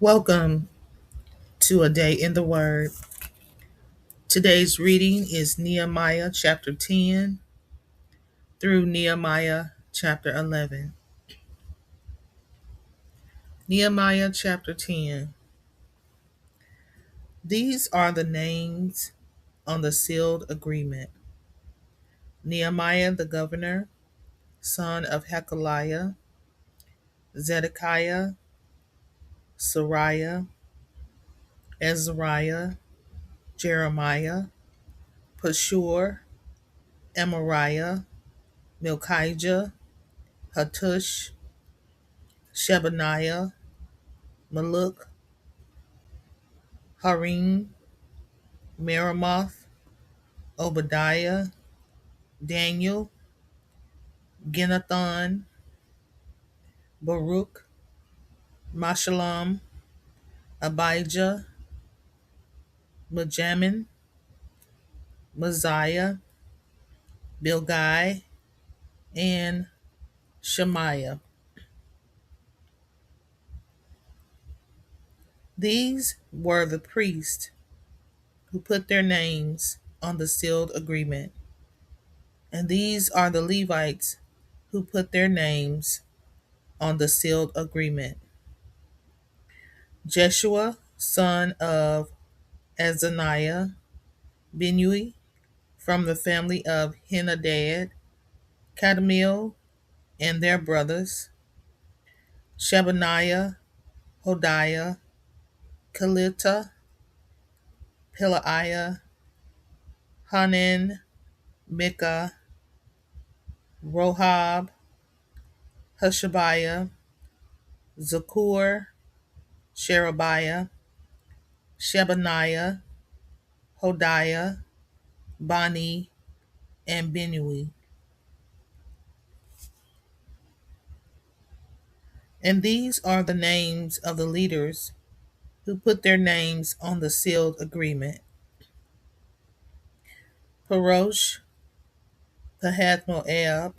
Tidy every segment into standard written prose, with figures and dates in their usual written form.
Welcome to a day in the Word. Today's reading is Nehemiah chapter 10 through Nehemiah chapter 11. Nehemiah chapter 10. These are the names on the sealed agreement: Nehemiah the governor, son of Hekeliah; Zedekiah; Sariah; Azariah; Jeremiah; Pashur; Amariah; Milchijah; Hattush; Shebaniah; Maluk; Harim; Meremoth; Obadiah; Daniel; Ginnathan; Baruch; Mashullam; Abijah; Majamin; Mosiah; Bilgai; and Shemaiah. These were the priests who put their names on the sealed agreement, and these are the Levites who put their names on the sealed agreement: Jeshua, son of Azaniah; Binui, from the family of Henadad; Kadmiel and their brothers; Shebaniah; Hodiah; Kelita; Pelaiah; Hanan; Micah; Rohab; Hashabiah; Zakur; Sherebiah; Shebaniah; Hodiah; Bani, and Binui. And these are the names of the leaders who put their names on the sealed agreement: Parosh; Pahath-Moab;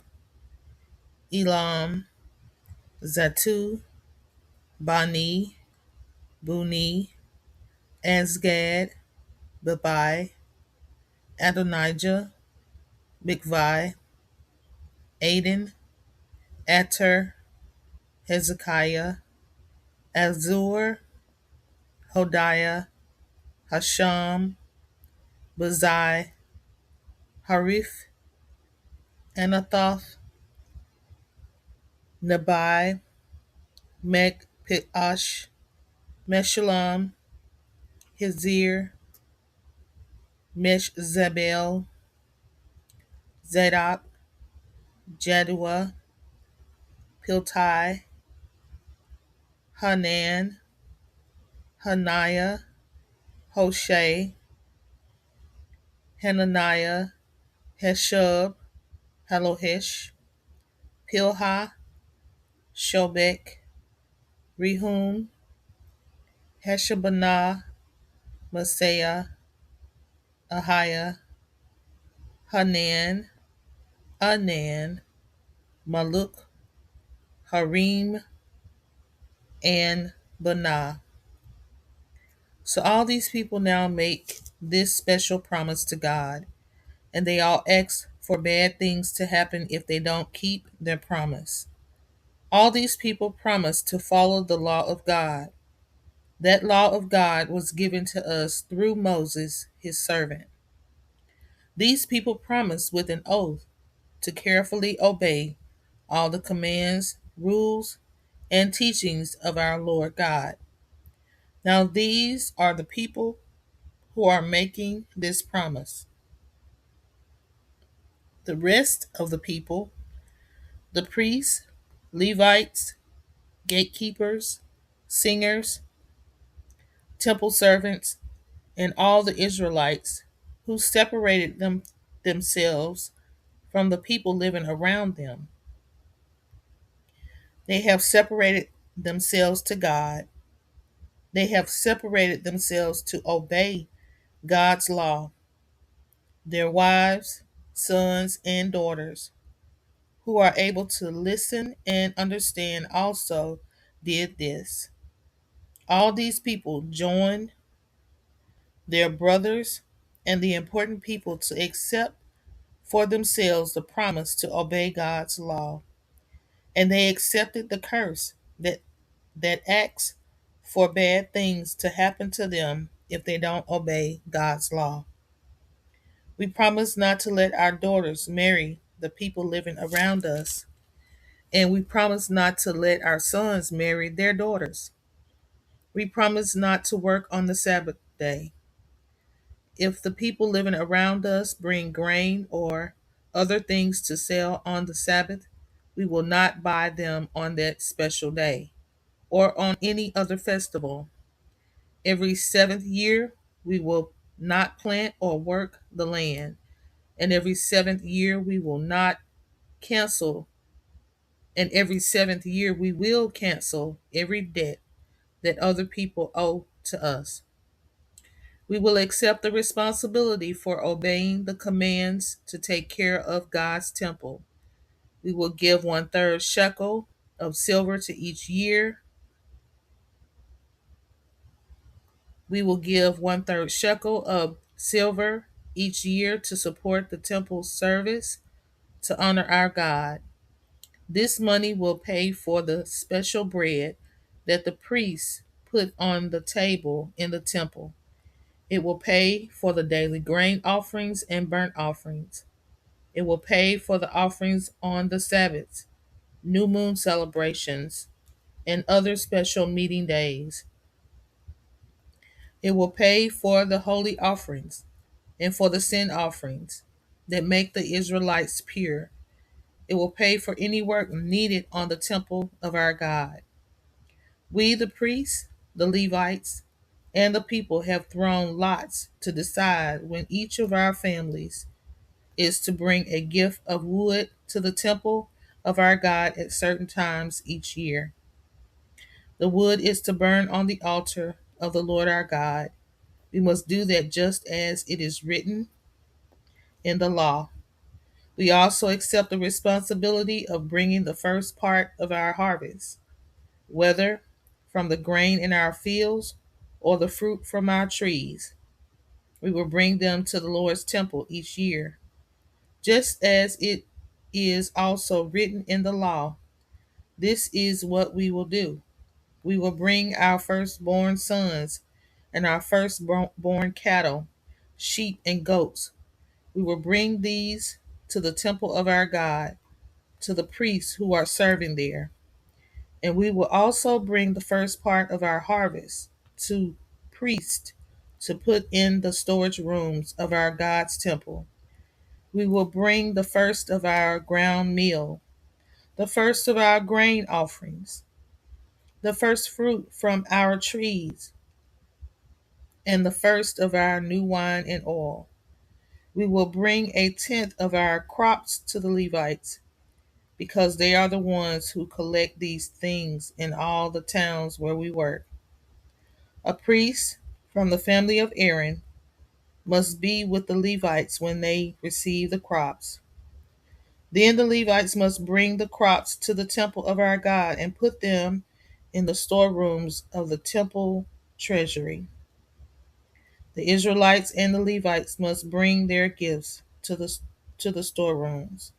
Elam; Zatu; Bani; Buni; Azgad; Babai; Adonijah; Bigvai; Aden; Ater; Hezekiah; Azur; Hodiah; Hasham; Bazai; Harif; Anathoth; Nabai; Mekpiash; Meshullam; Hizir; Meshzabel; Zadok; Jaddua; Piltai; Hanan; Haniah; Hoshea; Hananiah; Heshub; Halohesh; Pilha; Shobek; Rehum; Heshabonah; Messiah; Ahiah; Hanan; Anan; Maluk; Harim, and Banah. So all these people now make this special promise to God, and they all ask for bad things to happen if they don't keep their promise. All these people promise to follow the law of God. That law of God was given to us through Moses, his servant. These people promise with an oath to carefully obey all the commands, rules, and teachings of our Lord God. Now, these are the people who are making this promise: the rest of the people, the priests, Levites, gatekeepers, singers, temple servants, and all the Israelites who separated themselves from the people living around them. They have separated themselves to God. They have separated themselves to obey God's law. Their wives, sons, and daughters, who are able to listen and understand, also did this. All these people join their brothers and the important people to accept for themselves the promise to obey God's law, and they accepted the curse that acts for bad things to happen to them if they don't obey God's law. We promise not to let our daughters marry the people living around us, and we promise not to let our sons marry their daughters. We promise not to work on the Sabbath day. If the people living around us bring grain or other things to sell on the Sabbath, we will not buy them on that special day or on any other festival. Every seventh year, we will not plant or work the land, and every seventh year, we will not cancel, and every seventh year, we will cancel every debt that other people owe to us. We will accept the responsibility for obeying the commands to take care of God's temple. We will give 1/3 shekel of silver to each year. We will give 1/3 shekel of silver each year to support the temple service to honor our God. This money will pay for the special bread that the priests put on the table in the temple. It will pay for the daily grain offerings and burnt offerings. It will pay for the offerings on the Sabbaths, new moon celebrations, and other special meeting days. It will pay for the holy offerings and for the sin offerings that make the Israelites pure. It will pay for any work needed on the temple of our God. We, the priests, the Levites, and the people have thrown lots to decide when each of our families is to bring a gift of wood to the temple of our God at certain times each year. The wood is to burn on the altar of the Lord our God. We must do that just as it is written in the law. We also accept the responsibility of bringing the first part of our harvest, whether from the grain in our fields or the fruit from our trees. We will bring them to the Lord's temple each year, just as it is also written in the law. This is what we will do. We will bring our firstborn sons and our firstborn cattle, sheep, and goats. We will bring these to the temple of our God, to the priests who are serving there. And we will also bring the first part of our harvest to priests to put in the storage rooms of our God's temple. We will bring the first of our ground meal, the first of our grain offerings, the first fruit from our trees, and the first of our new wine and oil. We will bring 1/10 of our crops to the Levites, because they are the ones who collect these things in all the towns where we work. A priest from the family of Aaron must be with the Levites when they receive the crops. Then the Levites must bring the crops to the temple of our God and put them in the storerooms of the temple treasury. The Israelites and the Levites must bring their gifts to the storerooms.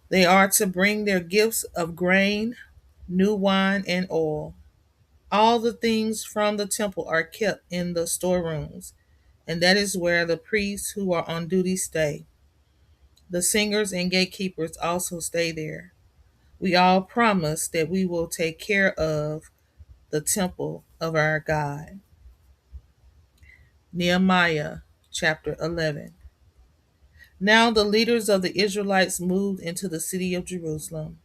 They are to bring their gifts of grain, new wine, and oil. All the things from the temple are kept in the storerooms, and that is where the priests who are on duty stay. The singers and gatekeepers also stay there. We all promise that we will take care of the temple of our God. Nehemiah chapter 11. Now the leaders of the Israelites moved into the city of Jerusalem.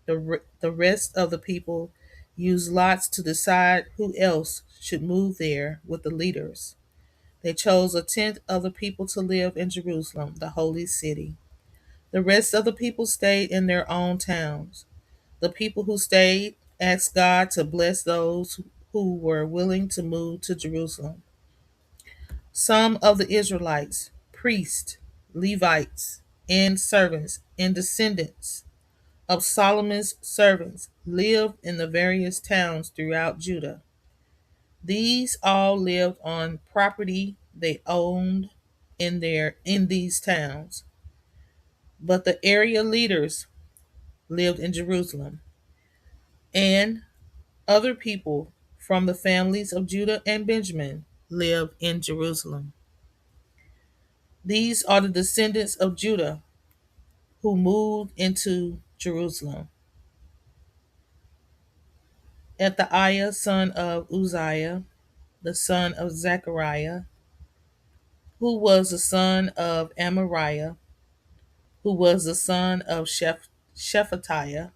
The rest of the people used lots to decide who else should move there with the leaders. They chose 1/10 of the people to live in Jerusalem, the holy city. The rest of the people stayed in their own towns. The people who stayed asked God to bless those who were willing to move to Jerusalem. Some of the Israelites, priests, Levites, and servants and descendants of Solomon's servants lived in the various towns throughout Judah. These all lived on property they owned in these towns. But the area leaders lived in Jerusalem, and other people from the families of Judah and Benjamin lived in Jerusalem. These are the descendants of Judah who moved into Jerusalem. Ethaiah, son of Uzziah, the son of Zechariah, who was the son of Amariah, who was the son of Shephatiah,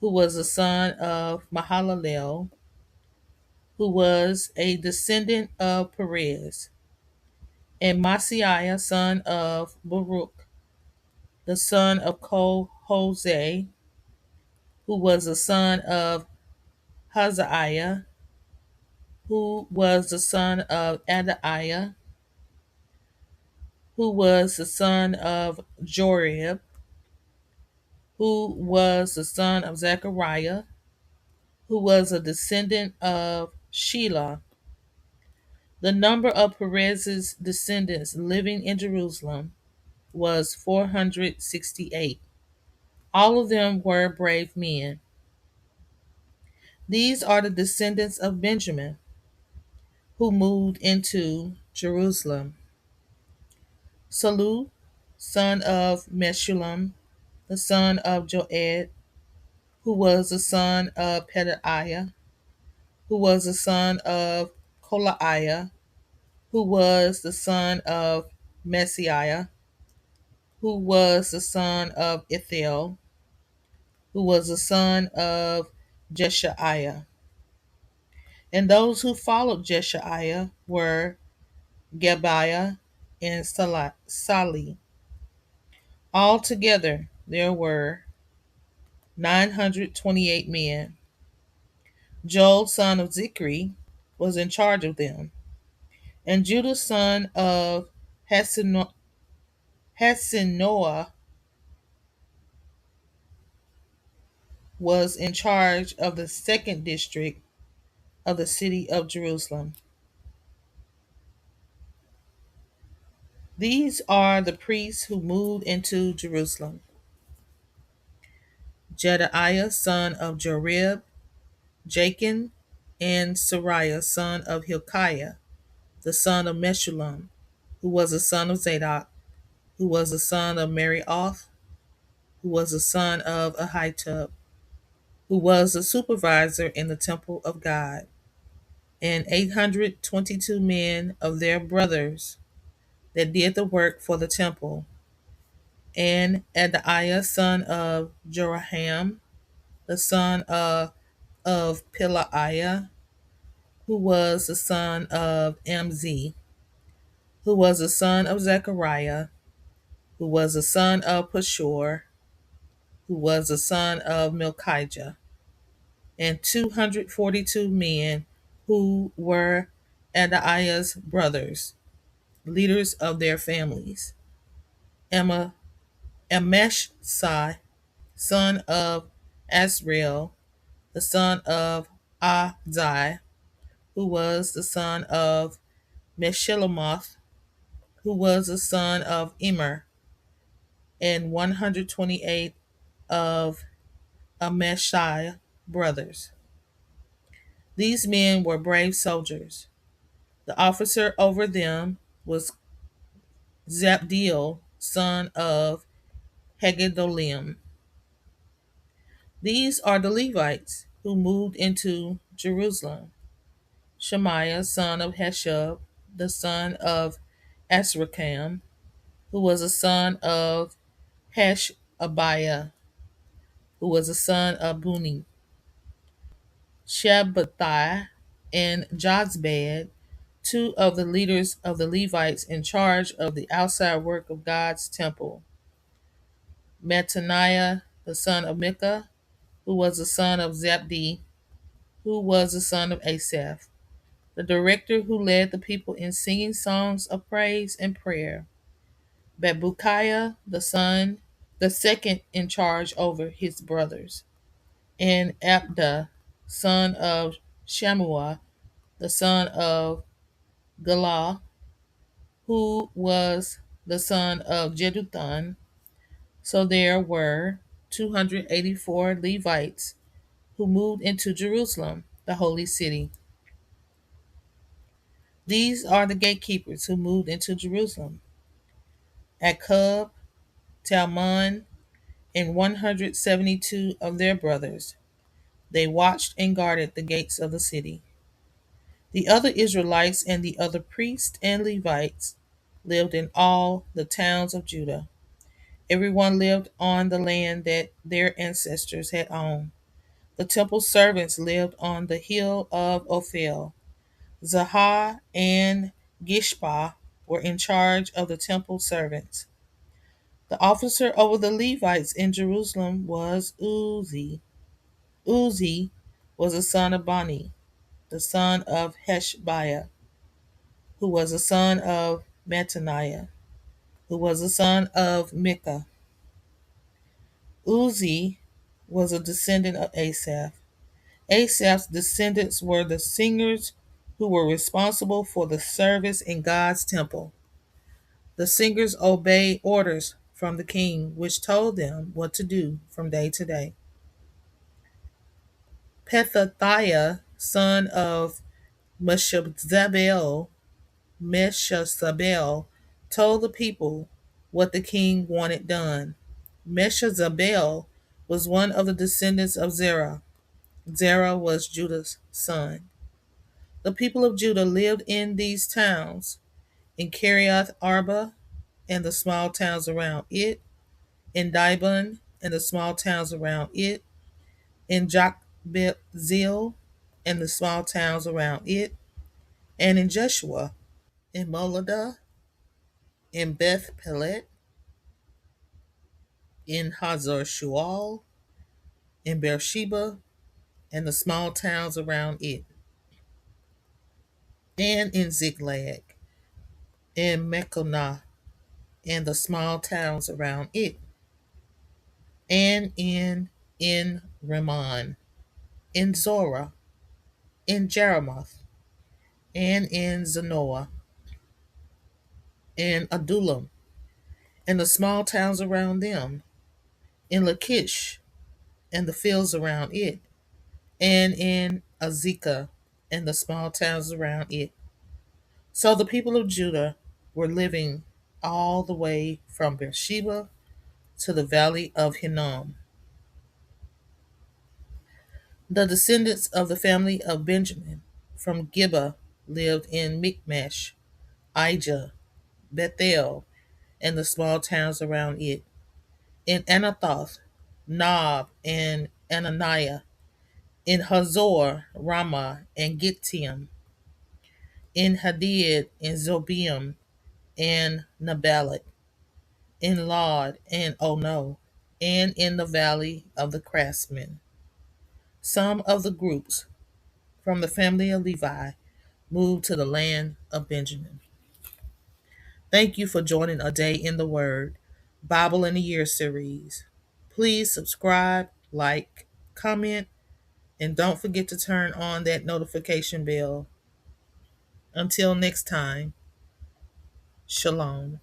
who was the son of Mahalalel, who was a descendant of Perez, and Masiah, son of Baruch, the son of Hosea, who was the son of Hazaiah, who was the son of Adaiah, who was the son of Jorib, who was the son of Zechariah, who was a descendant of Shelah. The number of Perez's descendants living in Jerusalem was 468. All of them were brave men. These are the descendants of Benjamin who moved into Jerusalem. Salu, son of Meshullam, the son of Joed, who was the son of Pedaiah, who was the son of Kolaiah, who was the son of Messiah, who was the son of Ithiel, who was the son of Jeshaiah. And those who followed Jeshaiah were Gebiah and Sali. Altogether, there were 928 men. Joel, son of Zichri, was in charge of them. And Judah, son of Hasinoah, was in charge of the second district of the city of Jerusalem. These are the priests who moved into Jerusalem: Jedaiah, son of Jorib, Jachin, and Sariah, son of Hilkiah, the son of Meshullam, who was the son of Zadok, who was the son of Marioth, who was the son of Ahitub, who was the supervisor in the temple of God, and 822 men of their brothers that did the work for the temple, and Adaiah, son of Jeroham, the son of Pelaiah, who was the son of Amzi, who was the son of Zechariah, who was the son of Pashur, who was the son of Milchijah, and 242 men who were Adaiah's brothers, leaders of their families. Ameshsai, son of Asriel, the son of Ahzai, who was the son of Meshillemoth, who was the son of Immer, and 128 of Ameshsai brothers. These men were brave soldiers. The officer over them was Zabdiel, son of Haggedolim. These are the Levites who moved into Jerusalem: Shemaiah, son of Hashub, the son of Asrikam, who was the son of Hashabiah, who was the son of Buni; Shabbatai and Jozbad, two of the leaders of the Levites in charge of the outside work of God's temple; Mattaniah, the son of Micah, who was the son of Zabdi, who was the son of Asaph, the director who led the people in singing songs of praise and prayer; Babukiah, the second in charge over his brothers; and Abda, son of Shammua, the son of Galah, who was the son of Jeduthun. So there were 284 Levites who moved into Jerusalem, the holy city. These are the gatekeepers who moved into Jerusalem: Akkub, Talmon, and 172 of their brothers. They watched and guarded the gates of the city. The other Israelites and the other priests and Levites lived in all the towns of Judah. Everyone lived on the land that their ancestors had owned. The temple servants lived on the hill of Ophel. Zahar and Gishpa were in charge of the temple servants. The officer over the Levites in Jerusalem was Uzi. Uzi was the son of Bani, the son of Heshbiah, who was the son of Mattaniah, who was the son of Micah. Uzi was a descendant of Asaph. Asaph's descendants were the singers who were responsible for the service in God's temple. The singers obeyed orders from the king, which told them what to do from day to day. Pethathiah, son of Meshezabel, told the people what the king wanted done. Meshezabel was one of the descendants of Zerah. Zerah was Judah's son. The people of Judah lived in these towns: in Kiriath Arba and the small towns around it, in Dibon and the small towns around it, in Jokbezil and the small towns around it, and in Jeshua, in Moladah, in Beth Pelet, in Hazar Shual, in Beersheba and the small towns around it, and in Ziklag, in Mekonah and the small towns around it, and in Ramon, in Zorah, in Jeremoth, and in Zanoah, in Adullam, and the small towns around them, in Lachish and the fields around it, and in Azekah and the small towns around it. So the people of Judah were living all the way from Beersheba to the valley of Hinnom. The descendants of the family of Benjamin from Gibeah lived in Michmash, Ijah, Bethel, and the small towns around it, in Anathoth, Nob, and Ananiah, in Hazor, Ramah, and Gittim, in Hadid, and Zobeim, and Nabalat, in Lod, and Ono, and in the valley of the craftsmen. Some of the groups from the family of Levi moved to the land of Benjamin. Thank you for joining A Day in the Word, Bible in a Year series. Please subscribe, like, comment, and don't forget to turn on that notification bell. Until next time, Shalom.